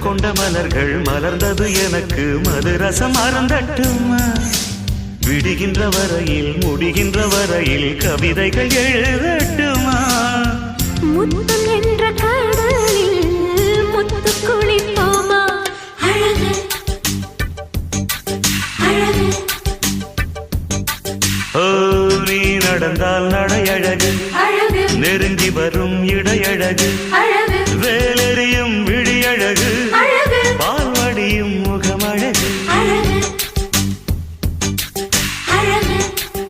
கொண்ட மலர்கள் மலர்ந்தது எனக்கு மதுரசம் அருந்தட்டுமா விடுகின்ற வரையில் முடிகின்ற வரையில் கவிதைகள் எழுதட்டுமா முத்தம் என்ற கடலில் முத்து குளிப்போமா அழகு அழகு ஓ நீ நடந்தால் நடையழகு அழகு நெருங்கி வரும் இடையழகு அழகு வேலெறியும்